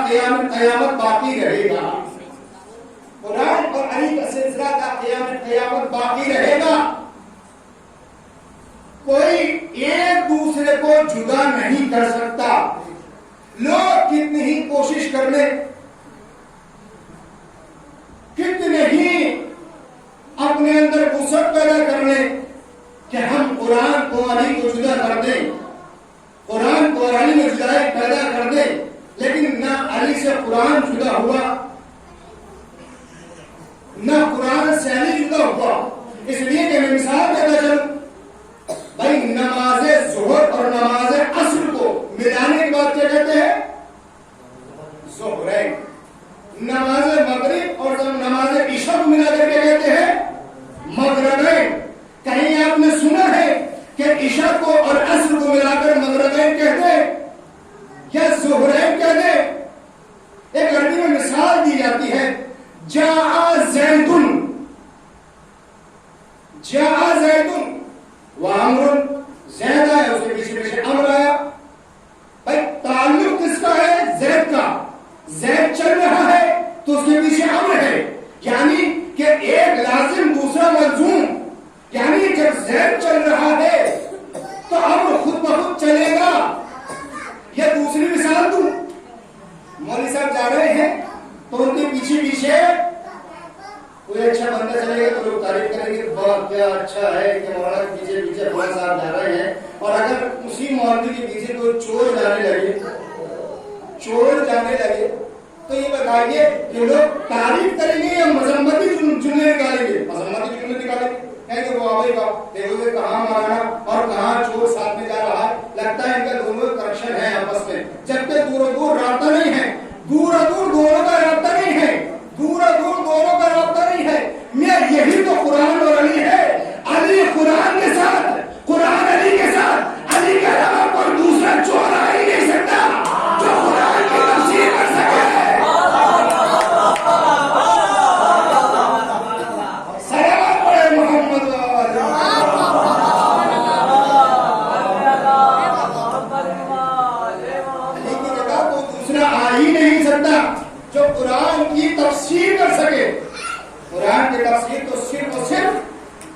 قیامت باقی رہے گا. قرآن اور علی کا سلسلہ کا قیامت باقی رہے گا. کوئی ایک دوسرے کو جدا نہیں کر سکتا. لوگ کتنی ہی کوشش کر لیں, کتنے ہی اپنے اندر وسعت پیدا کر لیں کہ ہم قرآن کو علی کو جدا کر دیں, قرآن کو علی میں جدائی پیدا کر دیں, لیکن نہ علی سے قرآن جدا ہوا, نہ قرآن سے علی جدا ہوا. اس لیے کہ میں مثال دیتا چلوں, بھائی نماز ظہر اور نماز عصر کو ملانے کے بعد کیا کہتے ہیں؟ ظہرین. نماز مغرب اور نماز عشاء کو ملا کر کے کہتے ہیں مغربین. کہیں آپ نے سنا ہے کہ عشاء کو اور عصر کو ملا کر مغربین کہتے ہیں یا ظہرین کہتے ہیں؟ ایک عربی میں مثال دی جاتی ہے, جاء زیدن, جاء زیدن وعمر, زید آیا اس کے پیچھے پیچھے امر آیا. بھائی تعلق کس کا ہے؟ زید کا. زید چل رہا ہے تو اس کے پیچھے امر ہے, یعنی کہ ایک لازم دوسرا ملزوم. یعنی جب زید چل رہا ہے تو امر خود بخود چلے گا. یہ دوسری مثال دوں, مولوی صاحب جا رہے ہیں تو ان کے پیچھے پیچھے کوئی اچھا بندہ چلے گا تو لوگ تعریف کریں گے, بہت کیا اچھا ہے کہ مولانا کے پیچھے پیچھے فلاں صاحب جا رہے ہیں. اور اگر اسی مولوی کے پیچھے کوئی چور جانے لگے تو یہ بتائیے کہ لوگ تعریف کریں گے یا مذمتی جملے نکالیں گے؟ مذمتی جملے نکالیں گے, کہیں گے وہ آبائی کا دیکھو گے کہاں مولانا اور کہاں چور ساتھ میں جا رہا ہے, لگتا ہے ان کا دونوں کرپشن ہے آپس میں, جبکہ دور و دور رابطہ نہیں ہے. دور و دور دونوں کا رابطہ نہیں ہے, دور و دور دونوں کا رابطہ نہیں ہے. یہی تو قرآن اور علی ہے. علی قرآن کے ساتھ, قرآن علی کے ساتھ, علی کے علاوہ کوئی دوسرا چور آ ہی نہیں سکتا جو قرآن کی تفسیر کر سکے. سلام پڑھے محمد علی کی جگہ کوئی دوسرا آ ہی نہیں سکتا جو قرآن کی تفسیر کر سکے. قرآن کی تفسیر تو صرف اور صرف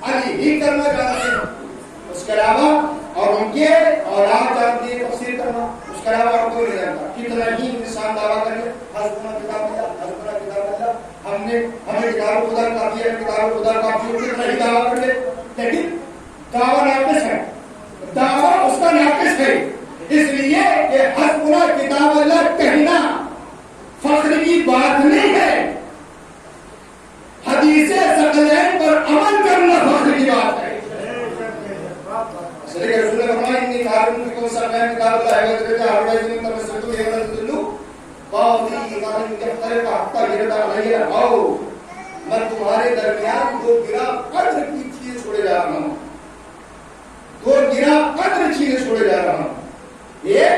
علی ہی کرنا چاہتے ہیں, اس کے علاوہ اور ان کے اولاد جانتی ہے تفسیر کرنا, اس کے علاوہ اور کوئی نہیں جانتا. کتنا ہی انسان دعویٰ کرے حسبنا کتاب اللہ, حسبنا کتاب اللہ, ہمیں کتاب خدا کافی ہے, کتاب خدا کافی ہے, کتنا ہی دعویٰ کر لے, لیکن دعویٰ ناقص ہے, دعویٰ اس کا ناقص ہے. اس لیے کہ حسبنا کتاب اللہ کہنا فخر کی بات نہیں ہے, حدیث ثقلین پر عمل کرنا فخر کی بات ہے. صلی رسول اللہ فرمائے انی کارم کو سرمایہ کتاب اللہ ہے کہ ہر وقت میں تمسکو یہ نہ دلو باوی کارم کے طرف حقا گرتا نہیں رہو, میں تمہارے درمیان دو گرا قدر کی چیز چھوڑے جا رہا ہوں, دو گرا قدر چیز چھوڑے جا رہا ہوں. یہ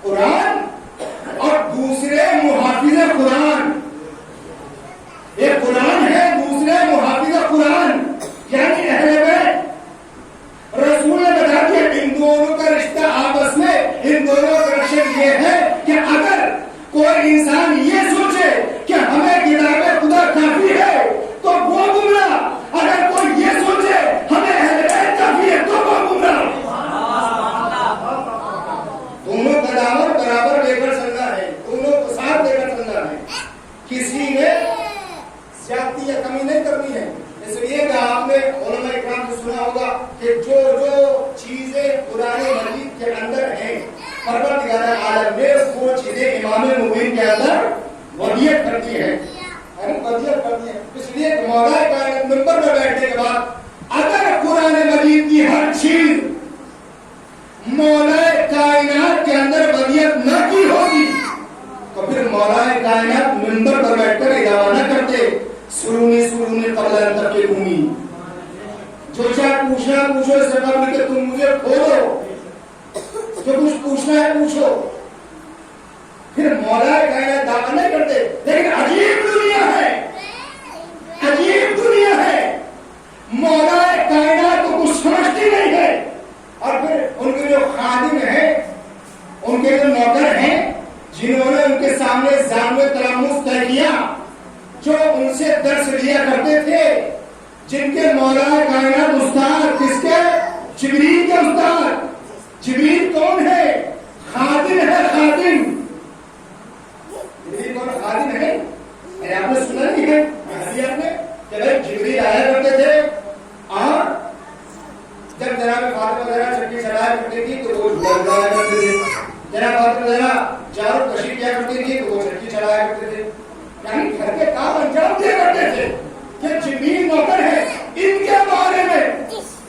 قرآن اور دوسرے محافظ قرآن, ایک قرآن ہے دوسرے محافظ قرآن, یعنی اہل بیت. رسول نے بتا دیا ان دونوں کا رشتہ آپس میں, ان دونوں کا رشتہ یہ ہے کہ اگر کوئی انسان یہ سوچے کہ ہمیں کتاب خدا کافی ہے تو وہ گمراہ, اگر کوئی یہ سوچے ہمیں اہل بیت کافی ہے تو وہ گمراہ. دونوں کا دامن برابر لے کر چلنا ہے, دونوں کو ساتھ لے کر چلنا ہے, کسی نے زیادتی یا کمی نہیں کرنی ہے. اس لیے کہ آپ نے علماء اکرام سے سنا ہوگا کہ جو چیزیں قرآن مجید کے اندر ہیں پروردگار عالم نے وہ چیزیں امام مبین کے اندر وضعیت کرتی ہے, وضعیت کرتی ہے. اس لیے کہ مولا کائنات منبر پر بیٹھنے کے بعد اگر قرآن مجید کی ہر چیز مولا کائنات کے اندر وضعیت نہ کی ہوگی تو پھر مولا کائنات منبر پر بیٹھ کر اعلان نہ کرتے سرونی قبل ان تقیمونی, جو چاہے پوچھنا پوچھو اس سے قبل کہ تم مجھے کھولو, جو کچھ پوچھنا ہے پوچھو. پھر مولا کائنات دعویٰ نہیں کرتے, لیکن عجیب دنیا ہے, عجیب دنیا ہے, مولا کائنات کو کچھ سمجھتی نہیں ہے. اور پھر ان کے جو خادم ہیں, ان کے جو نوکر ہیں, جنہوں نے ان کے سامنے زانوے تلامس طے کیا، جو ان سے درس لیا کرتے تھے، جن کے مولا کائنات استاد کس کے؟ جبریل کے استاد۔ جبریل کون ہے؟ خادم ہے، خادم۔ جبریل کون خادم ہے؟ آپ نے سنا نہیں ہے آپ نے کہ بھائی جبریل آیا کرتے تھے اور جب جناب فاطمہ زہرا چکی چلایا کرتی تھی تو وہ جھولا چلایا کرتے تھے، جناب فاطمہ زہرا جارو تشریف کیا کرتی تھی تو وہ چکی چلایا کرتے تھے، یعنی گھر کے کام انجام دیا کرتے تھے۔ کہ جبریل نوکر ہے، ان کے بارے میں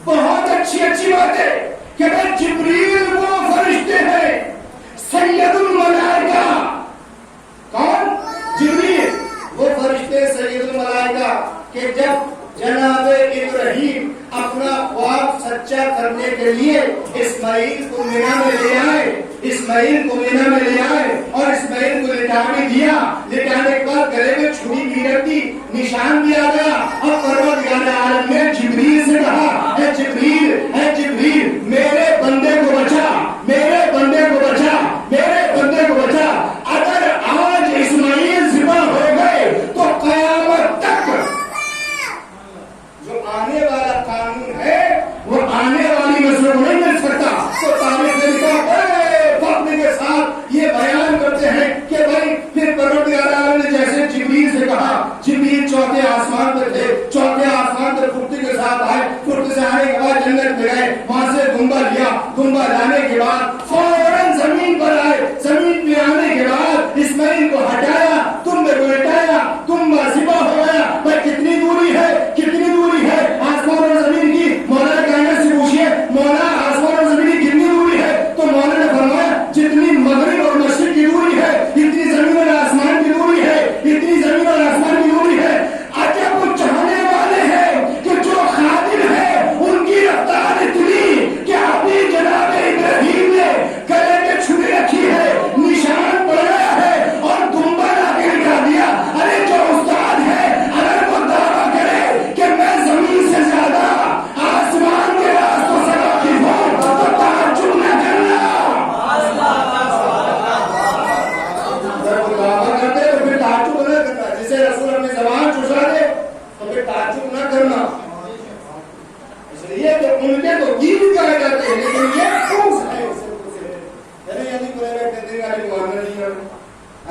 بہت اچھی اچھی بات ہے کہ بھائی جبریل وہ فرشتے ہیں سید الملائکہ۔ کون؟ جبریل وہ فرشتے سید الملائکہ کہ جب جناب ابراہیم اپنا خواب سچا کرنے کے لیے اسماعیل کو مینا میں لے آئے، اسماعیل کو مینا میں لے آئے اور اسماعیل کو لٹانے دیا، لٹانے کے بعد گلے میں چھری بھی رکھی، نشان بھی آ گیا، اور پروردگار عالم نے جبریل سے کہا اے جبریل، اے جبریل میرے بندے کو بچا، میرے بندے کو بچا، میرے بندے کو بچا۔ اگر آج اسماعیل ذبح ہو گئے تو قیامت تک جو آنے والا قانون ہے وہ آنے والی نسلوں کو نہیں مل سکتا۔ تو تاریخ میں لکھا بڑے فخر کے ساتھ یہ بیان کرتے ہیں کہ بھائی پھر پروردگار عالم نے جیسے جبریل سے کہا، جبریل چوتھے آسمان پہ تھے، چوتھے آسمان پہ پھرتی کے ساتھ آئے، پھرتی سے آنے کے بعد جنت میں گئے، وہاں سے دمبا لیا، دمبا لانے کے بعد فوراً زمین پر آئے، زمین پہ آنے کے بعد اسماعیل کو ہٹایا، تم کو لٹایا، دمبا ذبح ہو گیا۔ بھائی کتنی دوری ہے، کتنی دوری ہے آسمان اور زمین کی؟ مولا کائنات سے پوچھئے مولا آسمان اور زمین کی کتنی دوری ہے؟ تو مولا نے فرمایا جتنی مغرب اور مشرق کی دوری ہے اتنی زمین اور آسمان کی دوری ہے، اتنی زمین اور آسمان کی دوری ہے۔ عجب وہ چاہنے والے ہیں کہ جو خادم ہے ان کی رفتار اتنی کہ ابھی جناب ابراہیم نے گلے میں چھری رکھی ہے، نشان پڑا ہے اور دمبا لا کے لٹا دیا۔ ارے جو استاد ہے اگر وہ دعویٰ کرے کہ میں زمین سے زیادہ آسمان کے راستوں سے واقف ہوں تو تعجب نہ کرنا۔ اگر وہ دعویٰ کرتے تو پھر تعجب نہ کرنا، جسے رسول اپنی زبان چشا دے تو پھر تعجب نہ کرنا۔ اس لیے کہ ان کے تو دین کہے جاتے ہیں لیکن یہ خوش ہے، علی کو بیٹھے علی کو ماننا نہیں ہے،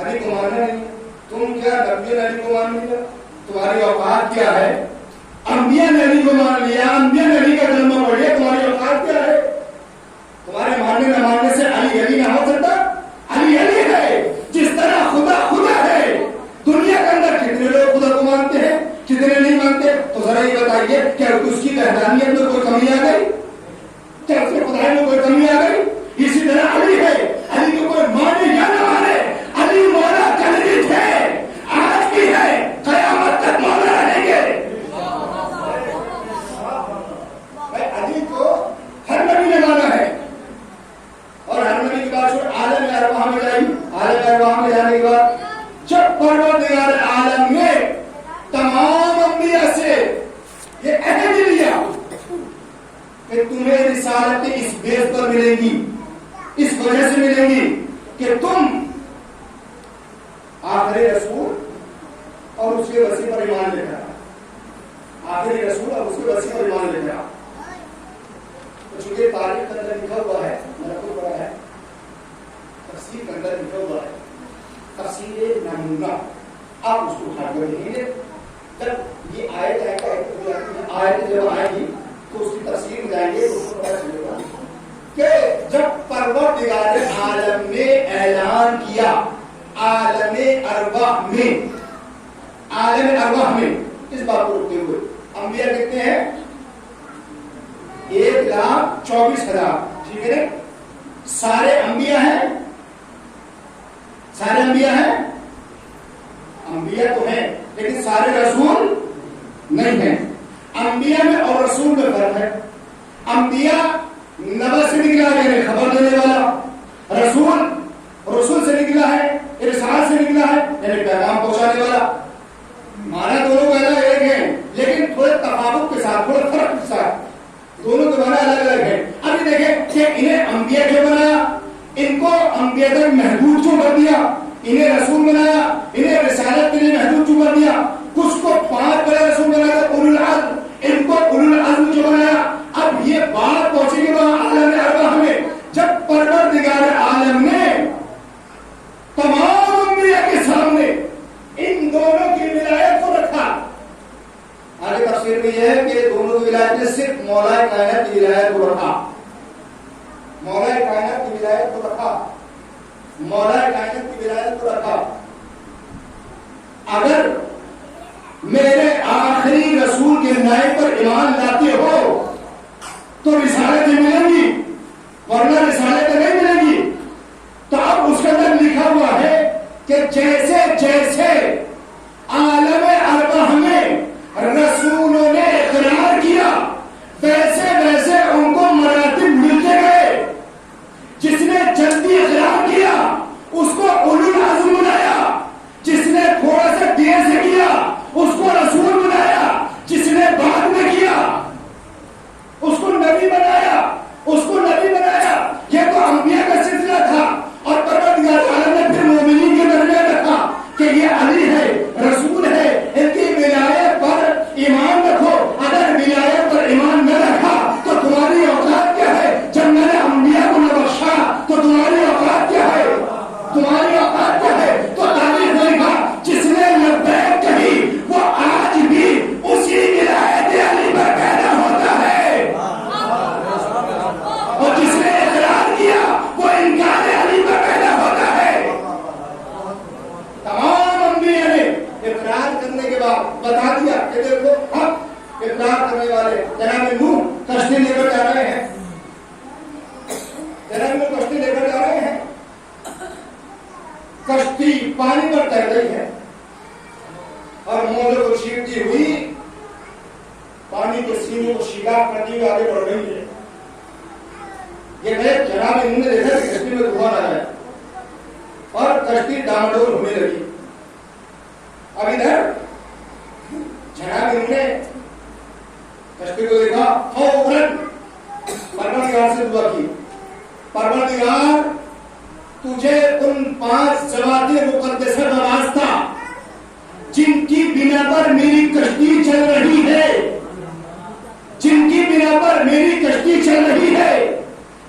علی کو ماننا نہیں، تم کیا نبی علی کو مان لیا؟ تمہاری اوقات کیا ہے؟ انبیاء نے علی کو مان لیا، انبیاء نے علی کا کلمہ پڑھ لیا، تمہاری اوقات کیا ہے؟ تمہارے ماننے نہ ماننے سے علی علی نہ ہو سکتا؟ علی علی ہے، جس طرح خدا خدا ہے۔ دنیا کے اندر کتنے لوگ خدا کو مانتے ہیں، کتنے نہیں مانتے؟ تو ذرا یہ بتائیے کیا اس کی وحدانیت میں کوئی کمی آ گئی؟ کیا اس کے خدائی میں کوئی کمی آ گئی؟ اسی طرح علی ہے، علی کو کوئی مانے یا نہ مانے، علی مولا کل بھی تھے، آج بھی ہے، قیامت تک مولا رہیں گے۔ علی کو ہر نبی نے مانا ہے، اور ہر نبی کی بات چھوڑ عالم ارواح میں جائیں، عالم ارواح میں جانے کے بعد جب پروردگار عالم نے تمام انبیاء سے یہ عہد لیا کہ تمہیں رسالتیں اس بیس پر ملیں گی، اس وجہ سے ملیں گی کہ تم آخری رسول اور اس کے وسیع پر ایمان لے کر، آخری رسول اور اس کے وسیع پر ایمان لے کر، تو چونکہ تاریخ کے اندر لکھا ہوا ہے، مرکز پڑا ہے، تفسیر کے اندر لکھا ہوا ہے، تفسیر نمونہ، آپ اس کو اٹھا کر دیکھیں گے۔ جب یہ آیت جب آئے گی تو اس کی تفسیر میں جائیں گے تو اس کو پتہ چلے گا کہ جب پروردگار عالم نے اعلان کیا عالم ارواح میں، عالم ارواح میں اس بات کو رکھتے ہوئے انبیاء کہتے ہیں 1,24,000، ٹھیک ہے، سارے انبیاء ہیں، سارے انبیاء ہیں، انبیاء تو ہیں لیکن سارے رسول نہیں ہیں۔ انبیاء میں اور رسول میں فرق ہے۔ انبیاء نبا سے نکلا ہے، خبر دینے والا، رسول سے نکلا ہے، ارسال سے نکلا ہے، یعنی پیغام پہنچانے والا۔ مانا دونوں کا الگ ایک ہے لیکن تھوڑے تفاوت کے ساتھ، تھوڑے فرق کے ساتھ دونوں کے معنی الگ الگ ہے۔ ابھی دیکھیں کہ انہیں انبیاء کیوں بنایا؟ ان کو انبیاء تک محدود کیوں کر دیا؟ انہیں رسول بنایا، انہیں رسالت کے لیے محدود کیوں کر دیا؟ کچھ کو 5 بڑے رسول بنایا تو اولو العزم، ان کو اولو العزم کیوں بنایا؟ اب یہ بات پہنچے گی وہاں عالم ارواح میں، جب پروردگار عالم نے تمام انبیاء کے سامنے ان دونوں کی ولایت کو رکھا۔ آگے تفسیر میں یہ ہے کہ دونوں کی ولایت نے صرف مولا کائنات کی ولایت کو رکھا، مولا کائنات کی ولایت کو رکھا، مولا کائنات کی ولایت کو رکھا۔ اگر میرے آخری رسول کے نائب پر ایمان لاتے ہو تو رسالتیں ملیں گی، ورنہ رسالتیں نہیں ملیں گی۔ تو اب اس کے اندر لکھا ہوا ہے کہ جیسے جیسے عالم ارواح میں رسولوں نے اقرار کیا ویسے ویسے ان کو مراتب ملتے گئے۔ جس نے جلدی اقرار کیا اس کو اولو العزم بنایا، جس نے تھوڑا سا دیر سے کیا اس کو رسول بنایا، جس نے بعد میں کیا اس کو نبی بنایا، اس کو نبی بنایا۔ یہ تو انبیاء کا سلسلہ تھا، اور پروردگار عالم نے پھر مومنین کے درمیان رکھا کہ یہ علی ہے، رسول ہے، ان کی ولایت پر ایمان رکھو۔ اگر ولایت پر ایمان نہ رکھا تو تمہاری اوقات کیا ہے؟ جب میں نے انبیاء کو نہ بخشا تو تمہاری اوقات کیا ہے؟ تمہاری اوقات کیا ہے؟ تو تاریخ نے کہا جس نے لبیک کہی وہ آج بھی اسی ولایت علی پر پیدا ہوتا ہے، اور جس نے اقرار کیا وہ انکار علی پر پیدا ہوتا ہے۔ تمام انبیاء نے اقرار کرنے کے بعد بتا دیا کہ دیکھو اب اقرار کرنے والے جناب نوح کشتی لے کر جا رہے ہیں، جناب نوح کشتی لے کر جا رہے ہیں، کشتی پانی پر تیر رہی ہے اور موجوں کو چھینٹتی ہوئی پانی کے سینوں کو شکار کرتی ہوئی آگے بڑھ رہی ہے۔ یہ دیکھ جناب نوح نے دیکھا کہ کشتی میں طوفان آیا ہے اور کشتی ڈامڈول ہونے لگی۔ اب ادھر جناب نوح نے کشتی کو دیکھا، فوراً پروردگار سے دعا کی، پروردگار تجھے ان 5 ذوات مقدسہ کا واسطہ جن کی بنا پر میری کشتی چل رہی ہے، جن کی بنا پر میری کشتی چل رہی ہے،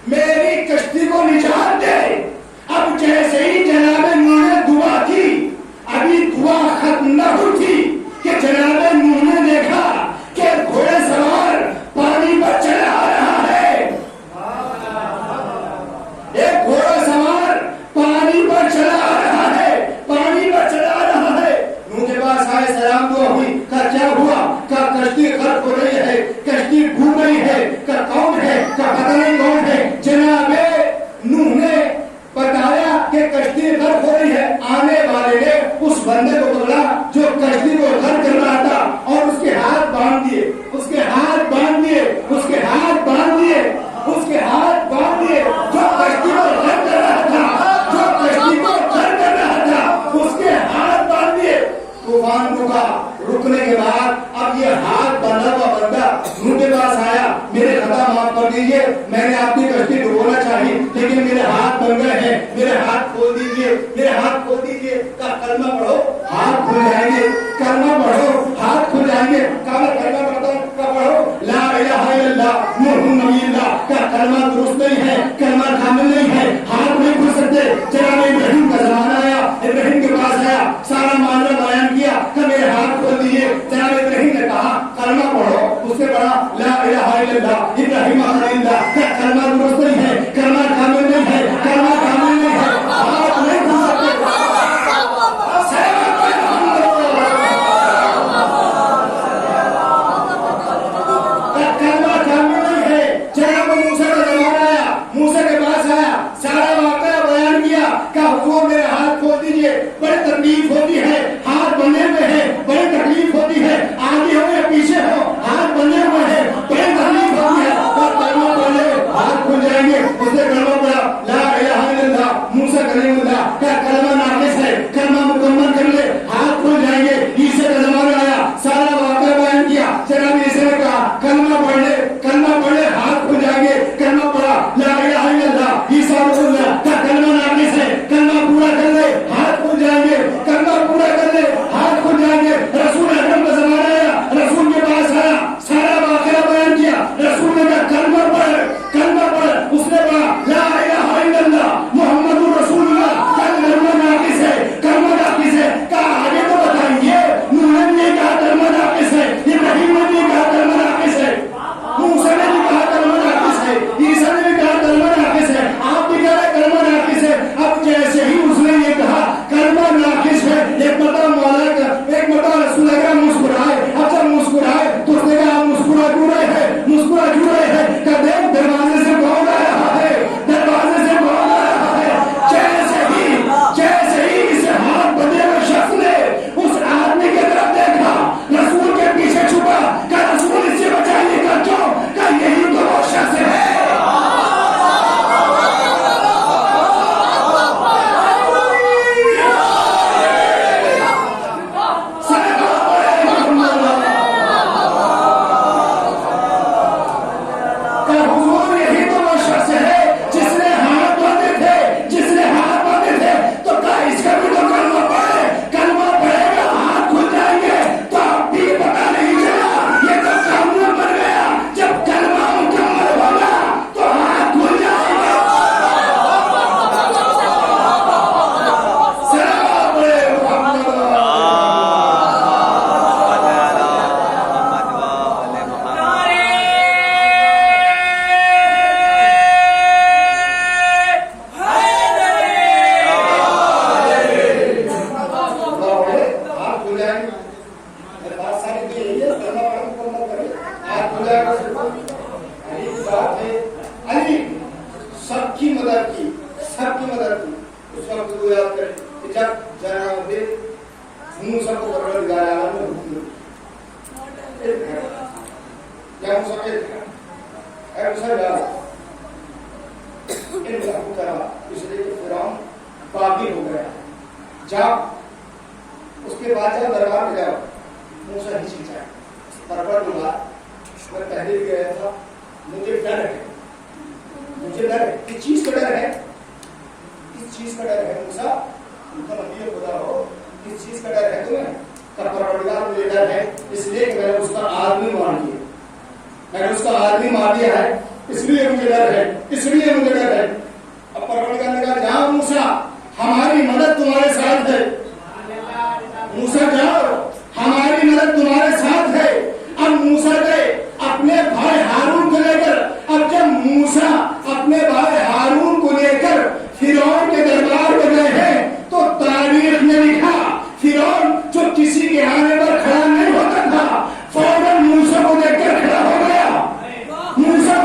میری کشتی کو نجات دے۔ اب جیسے ہی جناب نوح نے دعا کی، ابھی دعا ختم نہ ہوئی تھی کہ جناب نوح نے دیکھا کہ گھوڑے سوار پانی پر چلا آ رہا ہے، ایک گھوڑا سوار پانی پر چلا آ رہا ہے، پانی پر چلا آ رہا ہے۔ نوح کے پاس آئے، سلام دعا ہوئی، کہا کیا ہوا؟ کہا کشتی غرق ہو رہی ہے، کشتی ڈوب رہی ہے۔ کہا کون ہے؟ کہا پتہ نہیں کون ہے۔ جناب نوح نے بتایا کہ کشتی غرق ہو رہی ہے۔ آنے والے نے اس بندے کو پکڑا جو کشتی کو غرق کر رہا تھا اور اس کے ہاتھ باندھ دیے، اس کے ہاتھ باندھ دیے، اس کے ہاتھ باندھ دیے، اس کے ہاتھ باندھ دیے۔ جو کشتی کو غرق کر رہا تھا، جو کشتی کو غرق کر رہا تھا، اس کے ہاتھ باندھ دیے۔ طوفان رکا، رکنے کے بعد اب یہ ہاتھ باندھا ہوا بندہ نوح کے پاس آیا، میرے خطا معاف کر دیجیے، میں نے آپ کی کشتی ڈبونا چاہی لیکن میرے ہاتھ بن گئے ہیں، میرے ہاتھ کھول دیجیے، میرے ہاتھ کھول دیجیے۔ کہا کلمہ پڑھو ہاتھ کھل جائیں گے، کلمہ پڑھو ہاتھ کھل جائیں گے۔ کہا میں کلمہ پڑھتا ہوں، کہا پڑھو لا الہ الا اللہ محمد نبی اللہ۔ کہا کلمہ درست نہیں ہے، کلمہ کامل نہیں ہے، ہاتھ نہیں کھل سکتے۔ جناب ابراہیم کا زمانہ آیا، ابراہیم کے پاس آیا، سارا معاملہ بیان کیا کہ میرے ہاتھ کھول دیجیے۔ جناب ابراہیم نے کہا کلمہ پڑھو، اس نے پڑھا لا الہ الا اللہ ابراہیم خلیل اللہ۔ کیا کلمہ درست نہیں ہے، کلمہ کامل نہیں ہے، کلمہ کامل نہیں ہے، ہاتھ نہیں کھل سکتے۔ کلمہ کامل نہیں ہے۔ جناب موسیٰ کا زمانہ آیا، موسیٰ کے پاس آیا، سارا واقعہ بیان کیا کہ حضور میرے ہاتھ کھول دیجیے، بڑی تکلیف ہوتی ہے، ہاتھ بندھے ہوئے ہیں، بڑی تکلیف ہوتی ہے، آگے ہو یا پیچھے ہو ہاتھ بندھے ہوئے ہیں، بڑی تکلیف ہوتی ہے، اور کلمہ پڑھے ہاتھ کھل جائیں گے۔ اس نے کلمہ پڑھا لا الہ الا اللہ موسیٰ کلیم اللہ۔ کیا کلمہ ناقص ہے، کلمہ مکمل کر لے، ہاتھ کھل جائیں گے۔ عیسیٰ کا زمانہ آیا، سارا واقعہ بیان کیا، جناب عیسیٰ نے کہا کلمہ پڑھ لے، کلمہ پڑھ لے، ہاتھ کھل جائیں گے۔ کلمہ پڑھا لا الہ الا اللہ عیسیٰ رسول اللہ۔ کیا کلمہ ناقص کو یاد کریں کہ جب جناب موسیٰ کو پروردگار عالم نے حکم دیا کیا موسیٰ کہتے ہیں اے موسیٰ جا ان کو کرا اس لیے کہ فرعون باغی ہو گیا جا اس کے بعد جب دربار میں جاؤ موسیٰ ہچکچایا پروردگار میں پہلے بھی گیا تھا مجھے ڈر ہے کس چیز کا ڈر ہے کس چیز کا ڈر ہے موسیٰ ان کا نبی خدا ہو کس چیز کا ڈر ہے تمہیں کہ پروردگار مجھے ڈر ہے اس لیے کہ میں نے اس کا آدمی مار دیا ہے اس لیے مجھے ڈر ہے اب پروردگار نے کہا جاؤ موسیٰ ہماری مدد تمہارے ساتھ ہے موسیٰ جاؤ ہماری مدد تمہارے ساتھ ہے اب موسیٰ گئے اپنے بھائی ہارون کو لے کر اب جب موسیٰ اپنے بھائی ہارون کو لے کر فرعون کے دربار میں گئے ہیں تو تاریخ نے لکھا فرعون جو کسی کے آنے پر کھڑا نہیں ہوتا تھا فوراً موسیٰ کو دیکھ کر کھڑا ہو گیا موسیٰ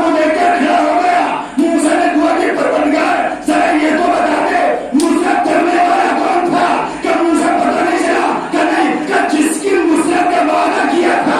نے دعا کی پروردگار ذرا یہ تو بتا دے نصرت کرنے والا کون تھا کہ موسیٰ پتہ نہیں چلا کہ نہیں کہ جس کی نصرت کا وعدہ کیا تھا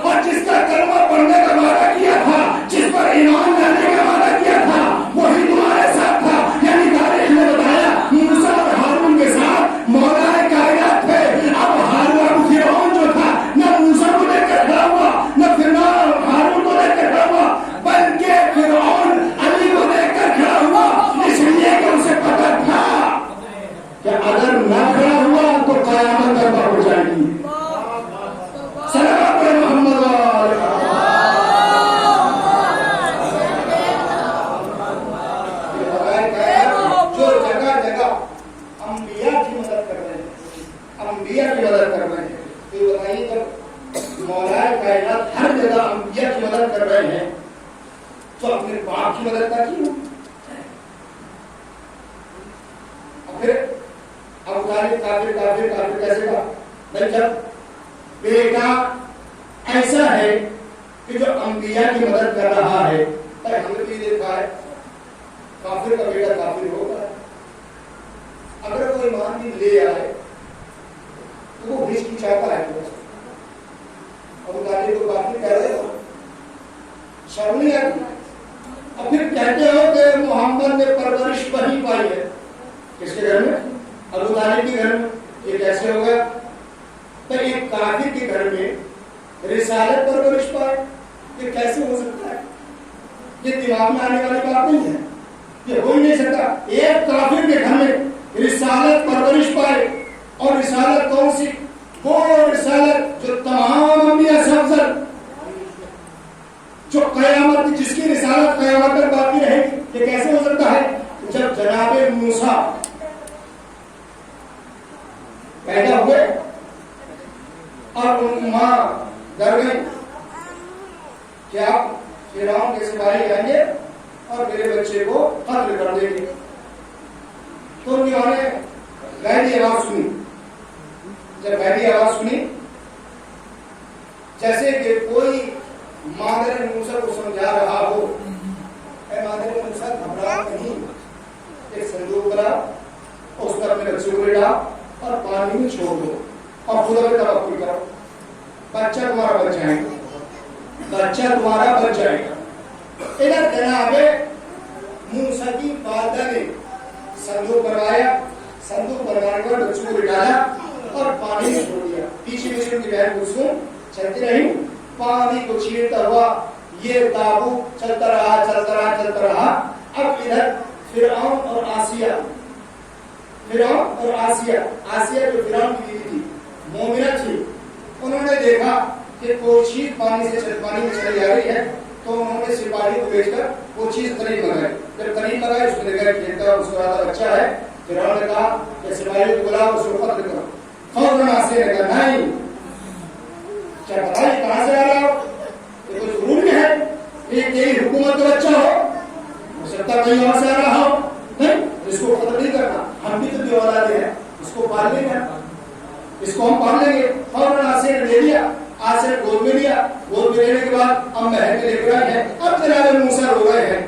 اور جس کا کلمہ پڑھنے کا وعدہ کیا تھا جس پر ایمان لانے کا وعدہ کیا تھا وہی تمہارے ساتھ تھا یعنی تاریخ نے بتایا موسیٰ اور ہارون کے ساتھ مولا کائنات تھے اب ہارون فرعون جو تھا نہ موسیٰ کو دیکھ کر کھڑا ہوا نہ فرعون ہارون کو دیکھ کر کھڑا ہوا بلکہ فرعون علی کو دیکھ کر کھڑا ہوا اس لیے کہ اسے پتہ تھا کہ اگر نہ کھڑا ہوا تو قیامت برپا ہو جائے گی ہر جگہ انبیاء کی مدد کر رہے ہیں تو اپنے باپ کی مدد نہ کی اور پھر ابو طالب کافر کیسے کہا بھائی جب بیٹا ایسا ہے کہ جو انبیاء کی مدد کر رہا ہے ہم نے بھی دیکھا ہے کافر کا بیٹا کافر ہوگا اگر کوئی ایمان بھی لے آئے تو وہ بھیج کی چاہتا ہے ابو طالب کو کافر کہہ رہے ہو شرم نہیں آتی اور پھر کہتے ہو کہ محمد نے پرورش وہی پائی ہے کس کے گھر میں ابو طالب کے گھر میں یہ کیسے ہوگا تو ایک کافر کے گھر میں رسالت پرورش پائے یہ کیسے ہو سکتا ہے یہ دماغ میں آنے والی بات نہیں ہے یہ ہو ہی نہیں سکتا ایک کافر کے گھر میں رسالت پرورش پائے اور رسالت کون سی وہ رسالت جو تمام انبیاء سے افضل جو قیامت جس کی رسالت قیامت تک باقی رہے گی یہ کیسے ہو سکتا ہے جب جناب موسیٰ پیدا ہوئے اور ان ماں ڈر گئی کہ آپ فرعون کے سپاہی آئیں گے اور میرے بچے کو قتل کر دیں گے تو ان کی ماں نے غیبی آواز سنی جب غیبی آواز سنی جیسے کہ کوئی مادر موسیٰ کو سمجھا رہا ہو اے مادر موسیٰ گھبرا نہیں ایک صندوق بنا اس پر اپنے بچے کو لے اور پانی میں چھوڑ دو اور خدا پہ توکل کرو بچہ تمہارا بچ جائے گا ادھر جناب موسیٰ کی والدہ نے صندوق بنوانے کے بعد بچوں کو بٹھایا اور پانی میں چھوڑ دیا پیچھے ان کی بہن کلثوم چلتی رہی پانی کو چیرتا ہوا یہ تابوت چلتا رہا اب ادھر فرعون اور آسیہ جو فرعون کی بیوی تھی مومنہ تھی انہوں نے دیکھا کہ کوئی چیز پانی میں چلی آ رہی ہے تو انہوں نے سپاہی کو بھیج کر وہ چیز قریب منگائی جب قریب منگائی اس کو دیکھا کھیلتا اس کو آتا بچہ ہے فرعون نے کہا کہ سپاہی کو بلاؤ اس کو قتل کرو فوراً آسیہ نے کہا نہیں کیا پتا یہ کہاں سے آ رہا ہو یہ کوئی ضروری ہے کہ تیری حکومت کا بچہ ہو سکتا کہیں اور سے آ رہا ہو نہیں اس کو قتل نہیں کرنا ہم بھی تو بھی اولاد ہیں اس کو پال لیں گے اس کو ہم پال لیں گے فوراً آسیہ نے لے لیا آج صرف گود میں لیا، گود میں لینے کے بعد اب محل میں لے کر آئے ہیں، اب جناب موسیٰ رو رہے ہیں،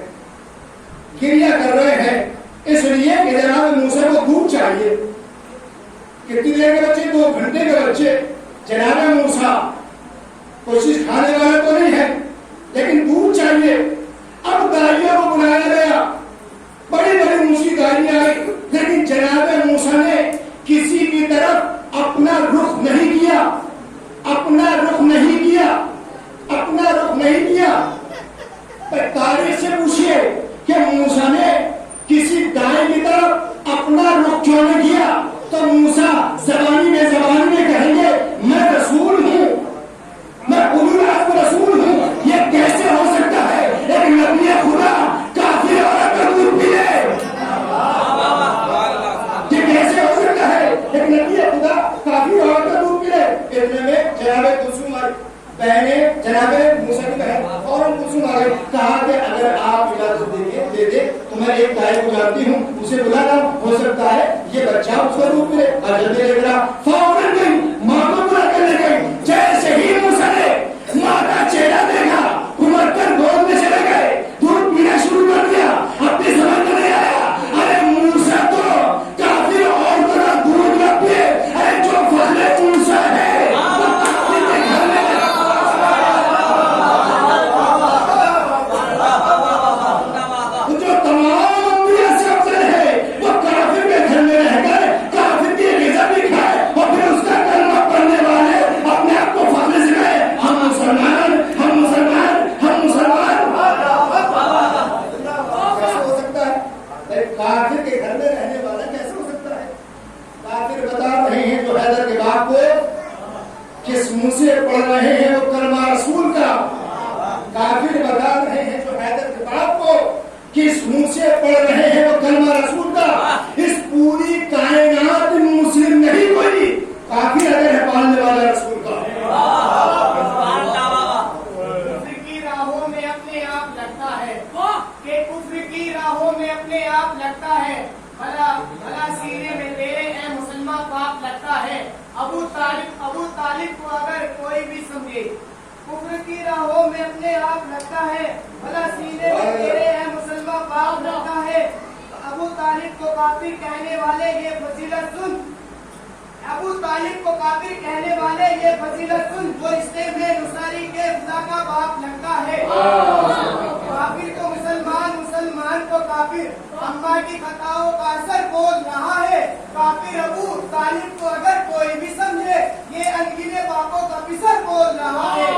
گریہ کر رہے ہیں، اس لیے کہ جناب موسیٰ کو دودھ چاہیے. کتنی دیر کے بچے؟ 2 گھنٹے کے بچے. جناب موسیٰ کوئی چیز کھانے والا تو نہیں ہے لیکن دودھ چاہیے. اب داعیوں کو بلایا گیا، بڑی بڑی اونچی داعیاں آئی، لیکن جناب موسیٰ نے کسی کی طرف اپنا رخ نہیں کیا، اپنا رخ نہیں کیا، اپنا رخ نہیں کیا. تاریخ سے پوچھئے کہ موسیٰ نے کسی داعی کی طرف اپنا رخ کیوں نہیں کیا؟ تو موسیٰ زبانی میں کہیں گے میں رسول ہوں، میں اولو العزم رسول ہوں. یہ کیسے ہو سکتا ہے ایک نبی خدا کافر عورت کا دودھ پیے؟ یہ کیسے ہو سکتا ہے ایک نبی خدا کافر عورت کا دودھ پیے؟ اتنے میں جناب کلثوم آئی، بہنیں جناب موسیٰ کی بہن فوراً کلثوم آ گئی. کہا کہ اگر آپ اجازت دے دے تو میں ایک داعی کو جانتی ہوں، اسے بلا لاؤ، ہو سکتا ہے یہ بچہ اس کا دودھ پیے. جلدی لے کر فوراً گئی، ماں کو بلا کر لے گئی. جیسے ہی موسیٰ نے ماں کا چہرہ دیکھا گھمٹ کر گود میں چلے گئے، دودھ پینا شروع کر دیا. اپنی سمجھ میں نہیں آیا، ارے موسیٰ تو کافر عورتوں کا دودھ نہ پیے. ارے جو فضل موسیٰ ہے منہ سے پڑھ رہے ہیں وہ کلمہ رسول کا. کافر بتا رہے ہیں جو حیدر کے باپ کو کس منہ سے پڑھ رہے ہیں وہ کلمہ رسول کا. اس پوری کائنات میں مسلم نہیں کوئی کافر اگر ہے پالنے والا رسول کا. کفر کی راہوں میں اپنے آپ لگتا ہے کہ کفر کی راہوں میں اپنے آپ لگتا ہے، بھلا سینے میں تیرے اے مسلمان پاپ لگتا ہے. ابو طالب کو اگر کوئی بھی سمجھے کفر کی راہوں میں اپنے آپ لگتا ہے، بھلا سینے میں تیرے اے مسلمان پاپ لگتا ہے. ابو طالب کو کافر کہنے والے یہ فضیلت سن، ابو طالب کو کافر کہنے والے یہ فضیلت سن، جو رشتے میں نصاری کے خدا کا باپ لگتا ہے. کافر کو مسلمان، مسلمان کو کافر، اماں کی خطاؤں کا اثر بول رہا ہے. کافر ابو طالب کو اگر کوئی بھی سمجھے یہ انگینے باپوں کا پسر بول رہا ہے.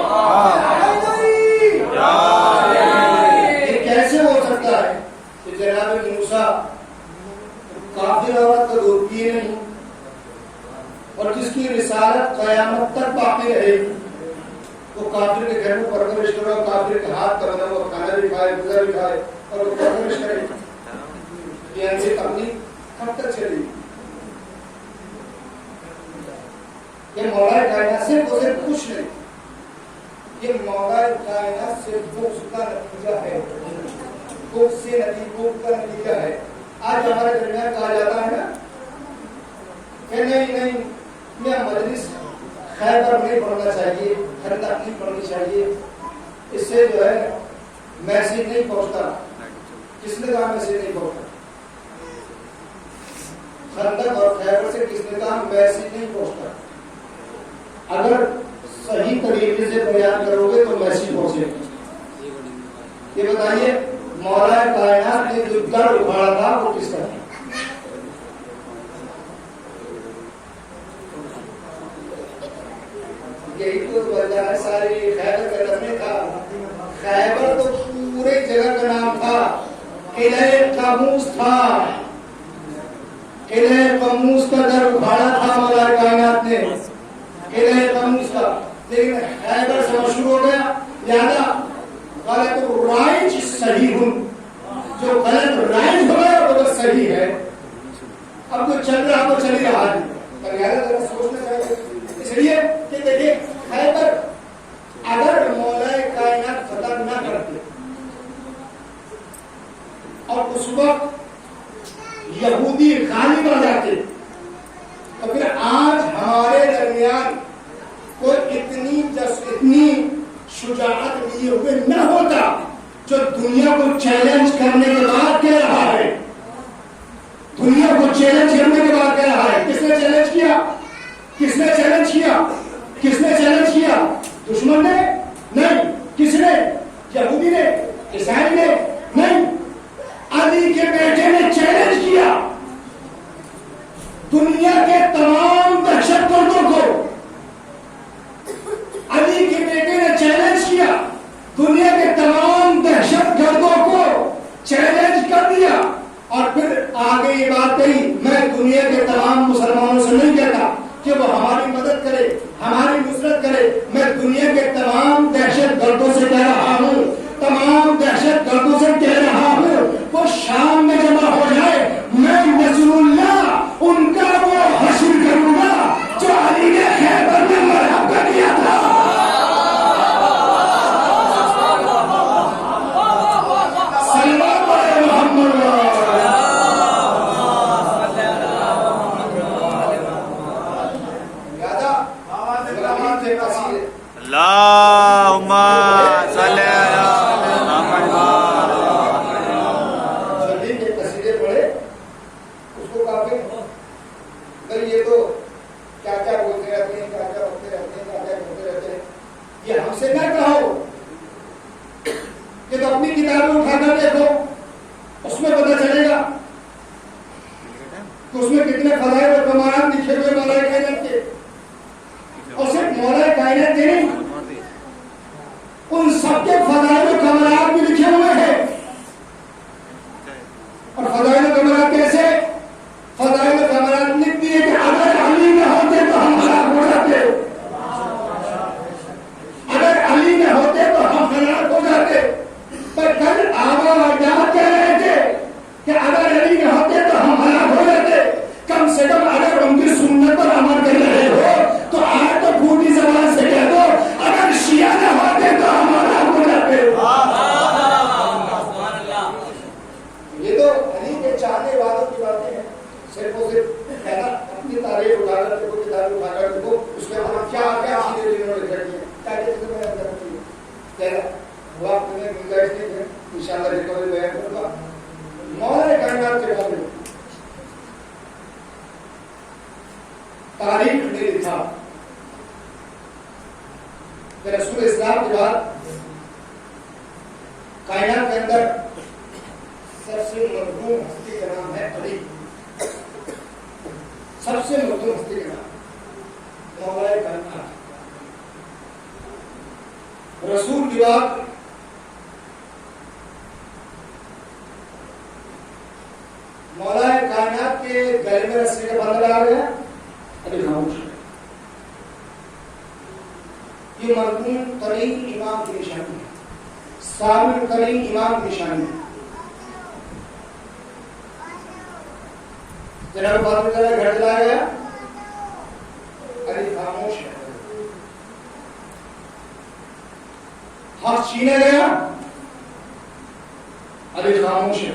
یہ کیسے ہو سکتا ہے کہ جناب موسیٰ کافر عورت کا دودھ پیے نہیں اور جس کی رسالت قیامت تک باقی رہے گی وہ کافر کے گھر میں پرورش کرے، کافر کے ہاتھ کا بنا ہوا کھانا بھی کھائے، غذا بھی کھائے اور وہ پرورش کرے. یہ ایسی تبلیغ کب تک چلے گی؟ یہ مولا کائنات سے صرف کچھ نہیں، یہ مولا کائنات سے بغض کا نتیجہ ہے، بغض سے بغض کا نتیجہ ہے. آج ہمارے درمیان کہا جاتا ہے نا کہ نہیں یہ مجلس خیبر نہیں پڑھنا چاہیے، خندق نہیں پڑھنی چاہیے، اس سے جو ہے میسیج نہیں پہنچتا. کس نے کہا میسیج نہیں پہنچتا؟ خندق اور خیبر سے کس نے کہا میسیج نہیں پہنچتا؟ اگر صحیح طریقے سے بیان کرو گے تو میسیج پہنچے گا. یہ بتائیے مولا کائنات نے جو در اکھاڑا تھا وہ کس کا؟ یہی تو وجہ ہے ساری خیبر کا لفظ تھا. خیبر تو پورے جگہ کا نام تھا، قلعہ قاموس تھا، قلعہ قاموس کا در اکھاڑا تھا مولا کائنات نے، قلعہ قاموس کا. لیکن خیبر سے مشہور ہو گیا لہذا غلط رائج صحیح ہوں، جو غلط رائج ہو گیا وہ صحیح ہے. اب جو چل رہا وہ چل ہی رہا ہے، لہذا سوچنا چاہیے. اس لیے کہ دیکھیے خیبر اگر مولا کائنات فتح نہ کرتے اور اس وقت یہودی غالب آ جاتے تو پھر آج ہمارے درمیان کوئی اتنی دنیا کو چیلنج کرنے کے بعد کہہ رہا ہے، دنیا کو چیلنج کرنے کے بعد کہہ رہا ہے. کس نے چیلنج کیا؟ کس نے چیلنج کیا؟ کس نے چیلنج کیا؟ دشمن نے؟ نہیں. کس نے؟ یہودی نے؟ عیسائی نے؟ نہیں. علی کے بیٹے نے چیلنج کیا دنیا کے تمام دہشت گردوں کو. علی کے بیٹے نے چیلنج کیا دنیا کے تمام دہشت گردوں کو، چیلنج کر دیا. اور پھر آگے یہ بات کہی، میں دنیا کے تمام مسلمانوں سے نہیں کہتا کہ وہ ہماری مدد کرے، ہماری نصرت کرے. میں دنیا کے تمام دہشت گردوں سے کہہ رہا ہوں، تمام دہشت گردوں سے کہہ رہا ہوں، وہ شام میں جمع ہو جائے، میں نصر اللہ ان کا وہ حشر کروں گا جو علی نے خیبر میں مرحب کر دیا تھا. اللہم صلی شبیر کے قصیدے پڑھے، اس کو کافی بھائی یہ تو کیا کیا بولتے رہتے ہیں، کیا کیا بولتے رہتے ہیں، کیا کیا بولتے رہتے ہیں. یہ ہم سے نہ کہو کہ تو اپنی کتابیں اٹھا کر دیکھو، اس میں پتہ چلے گا کہ اس میں کتنے فضائل و کمالات لکھے ہوئے مولا کائنات کے. اور صرف مولا کائنات کے نہیں، ان سب کے فضائل و کمالات بھی لکھے ہوئے ہیں. اور فضائل و کمالات کیسے؟ فضائل و کمالات لکھ دیے کہ اگر علی نہ ہوتے تو ہم ہلاک ہو جاتے، اگر علی نہ ہوتے تو ہم ہلاک ہو جاتے. پر کل آبا و اجداد کہہ رہے تھے کہ اگر علی نہ ہوتے تو ہم ہلاک ہو جاتے. کم سے کم اگر ان کی سنت پر عمل کر رہے ہو تو آج تو پھوٹی زبان سے کہہ دو اگر شیعہ نہ ہوتے تو ہم ہلاک ہو جاتے. یہ تو علی کے چاہنے والوں کی باتیں ہیں. صرف اور صرف ہے نا، اپنی تاریخ اٹھا کر دیکھو، کتابیں اٹھا کر دیکھو، اس کے بعد کیا کیا چیزیں جنہوں نے لکھ رکھی ہیں، کیا کیا چیزیں میں اندر رکھی ہے. کہنا وہ آپ نے گنجائش نہیں ہے، انشاءاللہ ریکوری بیان کروں گا. مولا کائنات کے بارے میں تاریخ نے لکھا کہ رسول اسلام کے بعد کائنات کے اندر سب سے مرحوم ہستی کا نام ہے علی. سب سے مرحوم ہستی کا نام مولا کائنات. رسول کے بعد مولا کائنات کے گلے میں رسی کا بندہ آ گیا علی خاموش. یہ مرحوم ترین امام کی نشانی ہے، صابر ترین امام کی نشانی ہے. جناب بات میں گھر چلا گیا، علی خاموش ہے. ہاتھ چھینے گیا، علی خاموش ہے،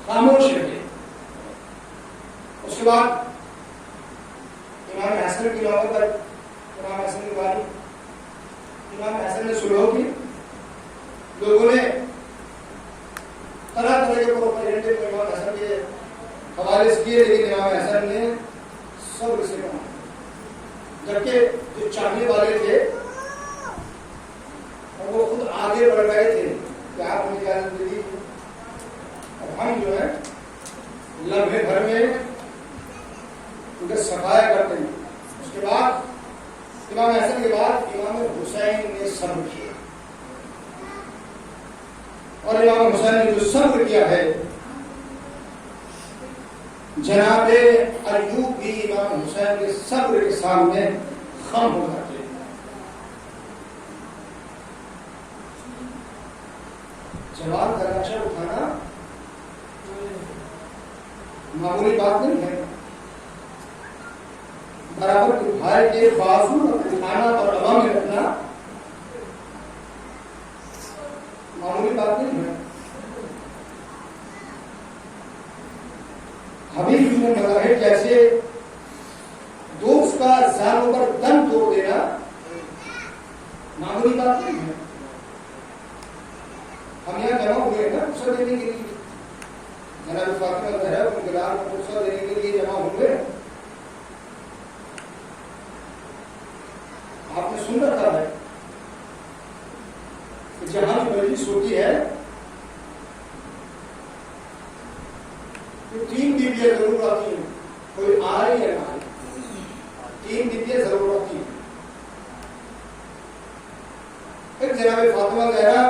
خاموش ہے. اس کے بعد امام حسن کی نوبت پر امام حسن کی باری، امام حسن نے سلوک کی. لوگوں نے طرح طرح کے پروپیگنڈے کو امام حسن کے حوالے سے کیے، لیکن امام حسن نے صبر سے کہا. جبکہ جو چاہنے والے تھے اور وہ خود آگے بڑھ گئے تھے کہ آپ نے اجازت دے دی، اور ہم جو ہے لمحے بھر میں ان کا صفایا کرتے ہیں. اس کے بعد امام حسن کے بعد امام حسین نے صبر کیا، اور امام حسین نے جو صبر کیا ہے، جناب ایوب بھی امام حسین کے صبر کے سامنے خم ہو جاتے ہیں. جوان کا نقشہ اٹھانا معمولی بات نہیں ہے. برابر کے بھائی کے بازو اٹھانا اور ہوا میں رکھنا معمولی بات نہیں ہے. حبیب بن مظاہر جیسے دوست کا زانوں پر دم توڑ دینا معمولی بات نہیں ہے. ہم یہاں جمع ہوئے ہیں نا رخصت دینے کے لیے. جناب فاطمہ زہرا کو بلال کو رخصت دینے کے لیے جمع ہوئے. آپ نے سن رکھا ہے کہ جہاں جو مجلس ہوتی ہے تو 3 بیویاں ضرور آتی ہیں, کوئی آ رہی ہے نہ 3 بیویاں ضرور آتی ہیں. پھر جناب فاطمہ زہرا